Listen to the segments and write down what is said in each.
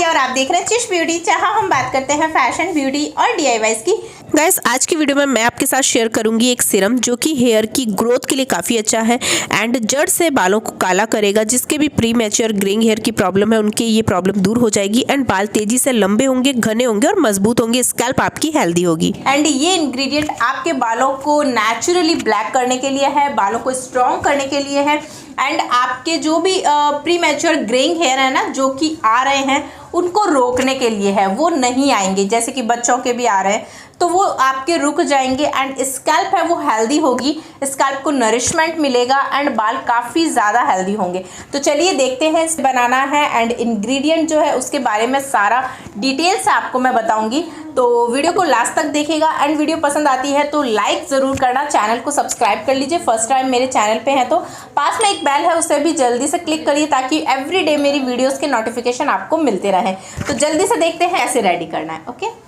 और आप देख रहे हैं चिश ब्यूटी, जहां हम बात करते हैं फैशन, ब्यूटी और DIYs की। गाइस, आज की वीडियो में मैं आपके साथ शेयर करूंगी एक सीरम जो कि हेयर की ग्रोथ के लिए काफ़ी अच्छा है एंड जड़ से बालों को काला करेगा। जिसके भी प्री मैच्योर ग्रेइंग हेयर की प्रॉब्लम है उनके ये प्रॉब्लम दूर हो जाएगी एंड बाल तेजी से लंबे होंगे, घने होंगे और मजबूत होंगे। स्कैल्प आपकी हेल्दी होगी एंड ये इंग्रेडिएंट आपके बालों को नेचुरली ब्लैक करने के लिए है, बालों को स्ट्रॉन्ग करने के लिए है एंड आपके जो भी प्री मैच्योर ग्रेइंग हेयर है ना, जो कि आ रहे हैं उनको रोकने के लिए है। वो नहीं आएंगे, जैसे कि बच्चों के भी आ रहे हैं तो वो आपके रुक जाएंगे एंड स्कैल्प है वो हेल्दी होगी, स्कैल्प को नरिशमेंट मिलेगा एंड बाल काफ़ी ज़्यादा हेल्दी होंगे। तो चलिए देखते हैं इसे बनाना है एंड इंग्रेडिएंट जो है उसके बारे में सारा डिटेल से आपको मैं बताऊंगी। तो वीडियो को लास्ट तक देखिएगा एंड वीडियो पसंद आती है तो लाइक ज़रूर करना, चैनल को सब्सक्राइब कर लीजिए। फर्स्ट टाइम मेरे चैनल पे हैं तो पास में एक बेल है उसे भी जल्दी से क्लिक करिए ताकि एवरीडे मेरी वीडियोज़ के नोटिफिकेशन आपको मिलते रहे। तो जल्दी से देखते हैं कैसे रेडी करना है। ओके,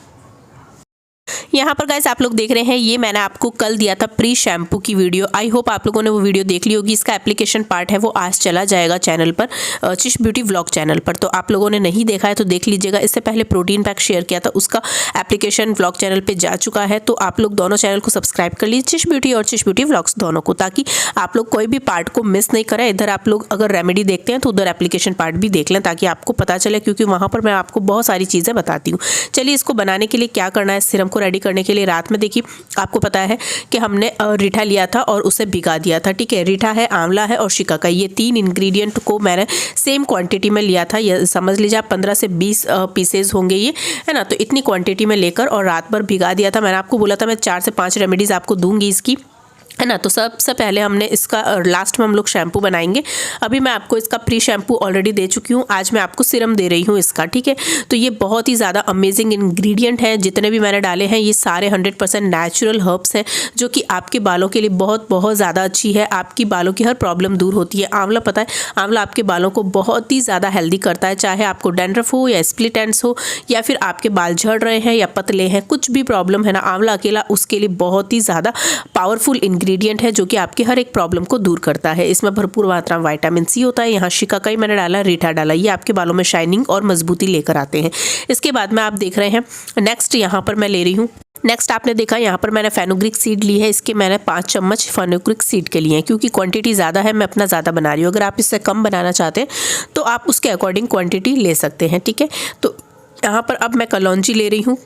यहाँ पर गाइस आप लोग देख रहे हैं ये मैंने आपको कल दिया था प्री शैम्पू की वीडियो। आई होप आप लोगों ने वो वीडियो देख ली होगी। इसका एप्लीकेशन पार्ट है वो आज चला जाएगा चैनल पर, चिश ब्यूटी व्लॉग चैनल पर। तो आप लोगों ने नहीं देखा है तो देख लीजिएगा। इससे पहले प्रोटीन पैक शेयर किया था, उसका एप्लीकेशन व्लॉग चैनल पर जा चुका है। तो आप लोग दोनों चैनल को सब्सक्राइब कर लीजिए, चिश ब्यूटी और चिश ब्यूटी व्लॉग्स दोनों को, ताकि आप लोग कोई भी पार्ट को मिस नहीं करें। इधर आप लोग अगर रेमेडी देखते हैं तो उधर एप्लीकेशन पार्ट भी देख लें ताकि आपको पता चले, क्योंकि वहाँ पर मैं आपको बहुत सारी चीज़ें बताती हूँ। चलिए इसको बनाने के लिए क्या करना है। सिरम को रेडी करने के लिए रात में देखिए आपको पता है कि हमने रीठा लिया था और उसे भिगा दिया था। ठीक है, रीठा है, आंवला है और शिकाकाई, ये तीन इंग्रेडिएंट को मैंने सेम क्वांटिटी में लिया था। ये समझ लीजिए आप 15 से 20 पीसेज होंगे ये, है ना। तो इतनी क्वांटिटी में लेकर और रात भर भिगा दिया था। मैंने आपको बोला था मैं 4 से 5 रेमेडीज़ आपको दूंगी इसकी, है ना। तो सबसे पहले हमने इसका लास्ट में हम लोग शैम्पू बनाएंगे। अभी मैं आपको इसका प्री शैम्पू ऑलरेडी दे चुकी हूँ, आज मैं आपको सिरम दे रही हूँ इसका। ठीक है, तो ये बहुत ही ज़्यादा अमेजिंग इंग्रेडिएंट है। जितने भी मैंने डाले हैं ये सारे 100% नेचुरल हर्ब्स हैं जो कि आपके बालों के लिए बहुत बहुत ज़्यादा अच्छी है। आपकी बालों की हर प्रॉब्लम दूर होती है। आंवला पता है, आंवला आपके बालों को बहुत ही ज़्यादा हेल्दी करता है। चाहे आपको डैंड्रफ हो या स्प्लिट एंड्स हो या फिर आपके बाल झड़ रहे हैं या पतले हैं, कुछ भी प्रॉब्लम है ना, आंवला अकेला उसके लिए बहुत ही ज़्यादा पावरफुल इंग्रेडिएंट है जो कि आपकी हर एक प्रॉब्लम को दूर करता है। इसमें भरपूर मात्रा में विटामिन सी होता है। यहाँ शिकाकाई मैंने डाला, रीठा डाला, ये आपके बालों में शाइनिंग और मजबूती लेकर आते हैं। इसके बाद में आप देख रहे हैं नेक्स्ट यहाँ पर मैं ले रही हूँ। नेक्स्ट आपने देखा यहाँ पर मैंने फेनुग्रीक सीड ली है। इसके मैंने 5 चम्मच फेनुग्रीक सीड के लिए हैं, क्योंकि क्वांटिटी ज़्यादा है, मैं अपना ज़्यादा बना रही हूँ। अगर आप इससे कम बनाना चाहते हैं तो आप उसके अकॉर्डिंग क्वांटिटी ले सकते हैं। ठीक है, तो यहाँ पर अब मैं कलौंजी ले रही हूँ।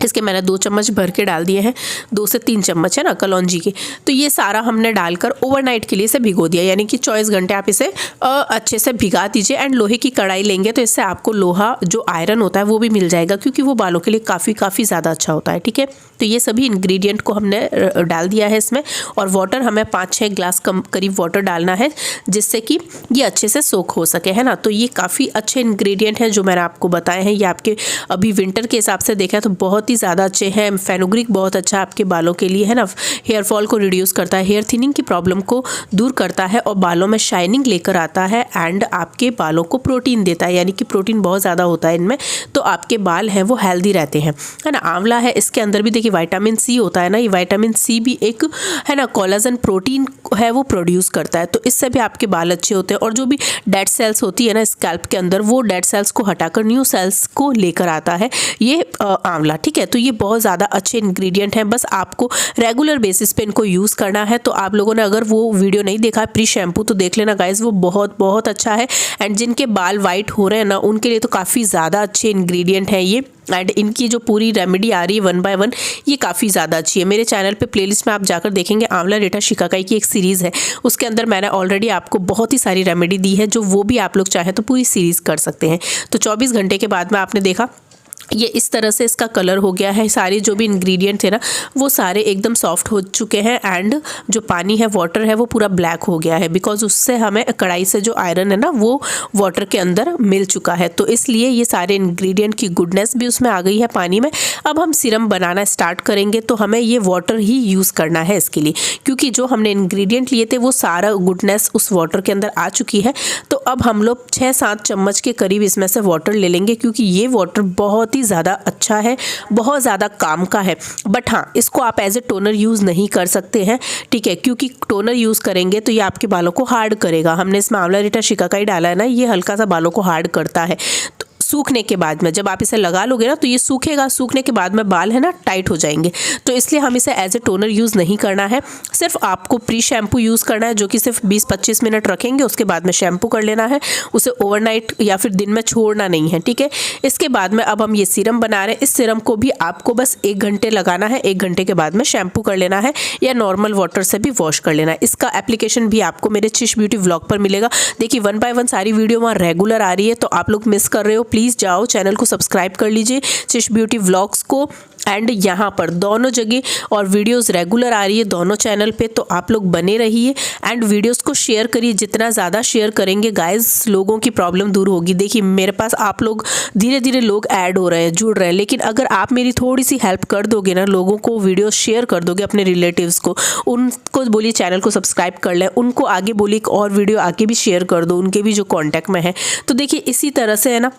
इसके मैंने 2 चम्मच भर के डाल दिए हैं, 2 से 3 चम्मच है ना कलौंजी के। तो ये सारा हमने डालकर ओवरनाइट के लिए इसे भिगो दिया, यानी कि 24 घंटे आप इसे अच्छे से भिगा दीजिए। एंड लोहे की कढ़ाई लेंगे तो इससे आपको लोहा जो आयरन होता है वो भी मिल जाएगा, क्योंकि वो बालों के लिए काफ़ी ज़्यादा अच्छा होता है। ठीक है, तो ये सभी इंग्रेडिएंट को हमने डाल दिया है इसमें। और वाटर हमें 5-6 ग्लास करीब वाटर डालना है, जिससे कि ये अच्छे से सोख हो सके, है ना। तो ये काफ़ी अच्छे इंग्रेडिएंट हैं जो मैंने आपको बताए हैं। ये आपके अभी विंटर के हिसाब से देखा तो बहुत ही ज़्यादा अच्छे हैं। फेनुग्रीक बहुत अच्छा आपके बालों के लिए, है ना। हेयर फॉल को रिड्यूस करता है, हेयर थिनिंग की प्रॉब्लम को दूर करता है और बालों में शाइनिंग लेकर आता है एंड आपके बालों को प्रोटीन देता है, यानी कि प्रोटीन बहुत ज़्यादा होता है इनमें, तो आपके बाल हैं वो हेल्दी रहते हैं, है ना। आंवला है, इसके अंदर भी देखिए विटामिन सी होता है ना। ये विटामिन सी भी एक, है ना, कोलाजन प्रोटीन है वो प्रोड्यूस करता है, तो इससे भी आपके बाल अच्छे होते हैं। और जो भी डेड सेल्स होती है ना स्कैल्प के अंदर, वो डेड सेल्स को हटाकर न्यू सेल्स को लेकर आता है ये आंवला। ठीक है, तो ये बहुत ज़्यादा अच्छे इंग्रेडिएंट हैं। बस आपको रेगुलर बेसिस पे इनको यूज़ करना है। तो आप लोगों ने अगर वो वीडियो नहीं देखा है प्री शैम्पू तो देख लेना गाइस, वो बहुत अच्छा है। एंड जिनके बाल वाइट हो रहे हैं ना उनके लिए तो काफ़ी ज़्यादा अच्छे इंग्रेडिएंट हैं ये। एंड इनकी जो पूरी रेमेडी आ रही है 1 बाय 1, ये काफ़ी ज़्यादा अच्छी है। मेरे चैनल पे प्लेलिस्ट में आप जाकर देखेंगे, आंवला रीठा शिकाकाई की एक सीरीज़ है, उसके अंदर मैंने ऑलरेडी आपको बहुत ही सारी रेमेडी दी है, जो वो भी आप लोग चाहें तो पूरी सीरीज़ कर सकते हैं। तो 24 घंटे के बाद में आपने देखा ये इस तरह से इसका कलर हो गया है। सारे जो भी इंग्रेडिएंट थे ना वो सारे एकदम सॉफ्ट हो चुके हैं एंड जो पानी है, वाटर है, वो पूरा ब्लैक हो गया है, बिकॉज उससे हमें कढ़ाई से जो आयरन है ना वो वाटर के अंदर मिल चुका है। तो इसलिए ये सारे इंग्रेडिएंट की गुडनेस भी उसमें आ गई है पानी में अब हम सीरम बनाना स्टार्ट करेंगे तो हमें ये वाटर ही यूज़ करना है इसके लिए, क्योंकि जो हमने इंग्रेडिएंट लिए थे वो सारा गुडनेस उस वाटर के अंदर आ चुकी है। तो अब हम लोग 6-7 चम्मच के करीब इसमें से वाटर ले लेंगे, क्योंकि ये वाटर बहुत ही ज़्यादा अच्छा है, बहुत ज़्यादा काम का है। बट हाँ, इसको आप एज ए टोनर यूज़ नहीं कर सकते हैं, ठीक है, क्योंकि टोनर यूज़ करेंगे तो ये आपके बालों को हार्ड करेगा। हमने इसमें आंवला रीठा शिकाकाई डाला है ना, ये हल्का सा बालों को हार्ड करता है। तो सूखने के बाद में जब आप इसे लगा लोगे ना तो ये सूखेगा, सूखने के बाद में बाल है ना टाइट हो जाएंगे। तो इसलिए हम इसे एज ए टोनर यूज़ नहीं करना है। सिर्फ आपको प्री शैम्पू यूज़ करना है, जो कि सिर्फ 20-25 मिनट रखेंगे, उसके बाद में शैम्पू कर लेना है। उसे ओवरनाइट या फिर दिन में छोड़ना नहीं है, ठीक है। इसके बाद में अब हम ये सीरम बना रहे हैं। इस सीरम को भी आपको बस 1 घंटे लगाना है, 1 घंटे के बाद में शैम्पू कर लेना है या नॉर्मल वाटर से भी वॉश कर लेना है। इसका एप्लीकेशन भी आपको मेरे चिश ब्यूटी व्लॉग पर मिलेगा। देखिए 1 बाय 1 सारी वीडियो वहाँ रेगुलर आ रही है, तो आप लोग मिस कर रहे हो, प्लीज़ जाओ चैनल को सब्सक्राइब कर लीजिए, चिश ब्यूटी व्लॉग्स को, एंड यहाँ पर दोनों जगह और वीडियोस रेगुलर आ रही है दोनों चैनल पे। तो आप लोग बने रहिए एंड वीडियोस को शेयर करिए। जितना ज़्यादा शेयर करेंगे गाइस, लोगों की प्रॉब्लम दूर होगी। देखिए मेरे पास आप लोग धीरे धीरे लोग ऐड हो रहे हैं, जुड़ रहे हैं, लेकिन अगर आप मेरी थोड़ी सी हेल्प कर दोगे ना, लोगों को वीडियो शेयर कर दोगे, अपने रिलेटिव्स को, उनको बोलिए चैनल को सब्सक्राइब कर लें, उनको आगे बोलिए एक और वीडियो आगे भी शेयर कर दो, उनके भी जो कॉन्टैक्ट में है। तो देखिए इसी तरह से है ना,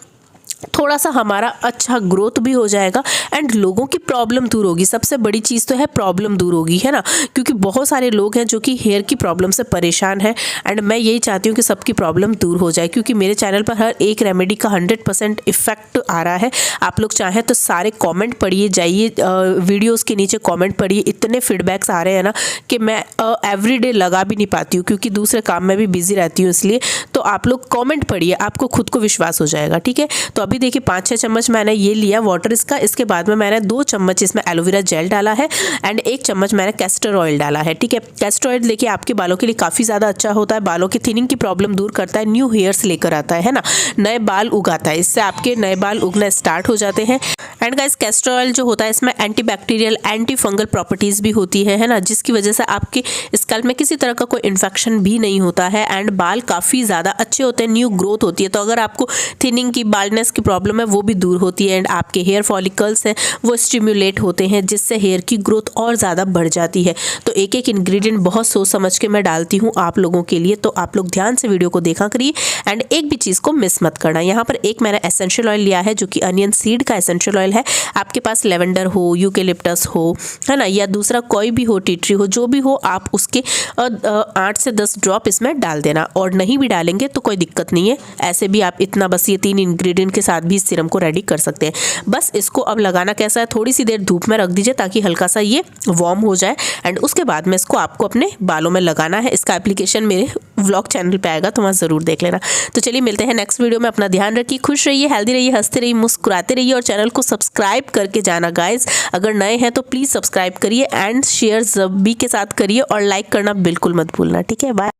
थोड़ा सा हमारा अच्छा ग्रोथ भी हो जाएगा एंड लोगों की प्रॉब्लम दूर होगी। सबसे बड़ी चीज़ तो है प्रॉब्लम दूर होगी, है ना, क्योंकि बहुत सारे लोग हैं जो कि हेयर की प्रॉब्लम से परेशान हैं एंड मैं यही चाहती हूँ कि सबकी प्रॉब्लम दूर हो जाए, क्योंकि मेरे चैनल पर हर एक रेमेडी का 100% इफेक्ट आ रहा है। आप लोग चाहें तो सारे कॉमेंट पढ़िए, जाइए वीडियोज़ के नीचे कॉमेंट पढ़िए। इतने फीडबैक्स आ रहे हैं ना कि मैं एवरीडे लगा भी नहीं पाती हूँ, क्योंकि दूसरे काम में भी बिजी रहती हूँ इसलिए। तो आप लोग कॉमेंट पढ़िए, आपको खुद को विश्वास हो जाएगा, ठीक है। तो अभी देखिए 5-6 चम्मच मैंने ये लिया वाटर इसका। इसके बाद में मैंने 2 चम्मच इसमें एलोवेरा जेल डाला है एंड 1 चम्मच मैंने कैस्टर ऑयल डाला है, ठीक है। कैस्टर ऑयल देखिए आपके बालों के लिए काफ़ी ज़्यादा अच्छा होता है, बालों की थिनिंग की प्रॉब्लम दूर करता है, न्यू हेयर्स लेकर आता है ना, नए बाल उगाता है, इससे आपके नए बाल उगना स्टार्ट हो जाते हैं। एंड गाइस कैस्टर ऑयल जो होता है इसमें एंटीबैक्टीरियल, एंटी फंगल प्रॉपर्टीज़ भी होती है ना, जिसकी वजह से आपके स्कैल्प में किसी तरह का कोई इन्फेक्शन भी नहीं होता है एंड बाल काफ़ी ज़्यादा अच्छे होते हैं, न्यू ग्रोथ होती है। तो अगर आपको थिनिंग की, बाल्डनेस की प्रॉब्लम है वो भी दूर होती है एंड आपके हेयर फॉलिकल्स हैं वो स्टिम्युलेट होते हैं, जिससे हेयर की ग्रोथ और ज़्यादा बढ़ जाती है। तो एक एक इंग्रेडिएंट बहुत सोच समझ के मैं डालती हूँ आप लोगों के लिए, तो आप लोग ध्यान से वीडियो को देखा करिए एंड एक भी चीज़ को मिस मत करना। यहाँ पर एक मैंने एसेंशियल ऑयल लिया है जो कि अनियन सीड का एसेंशियल ऑयल है। आपके पास लेवेंडर हो, यूकेलिप्टस हो, है ना, या दूसरा कोई भी हो, टी ट्री हो, जो भी हो, आप उसके 8 से 10 ड्रॉप इसमें डाल देना। और नहीं भी डालेंगे तो कोई दिक्कत नहीं है, ऐसे भी आप इतना बस ये 3 इंग्रेडिएंट के साथ भी इस सीरम को रेडी कर सकते हैं। बस इसको अब लगाना कैसा है, थोड़ी सी देर धूप में रख दीजिए ताकि हल्का सा ये वार्म हो जाए एंड उसके बाद में इसको आपको अपने बालों में लगाना है। इसका एप्लीकेशन मेरे व्लॉग चैनल पे आएगा, तो वहाँ ज़रूर देख लेना। तो चलिए मिलते हैं नेक्स्ट वीडियो में। अपना ध्यान रखिए, खुश रहिए, हेल्दी रहिए, हंसते रहिए, मुस्कुराते रहिए और चैनल को सब्सक्राइब करके जाना गाइज। अगर नए हैं तो प्लीज़ सब्सक्राइब करिए एंड शेयर सभी के साथ करिए और लाइक करना बिल्कुल मत भूलना, ठीक है। बाय।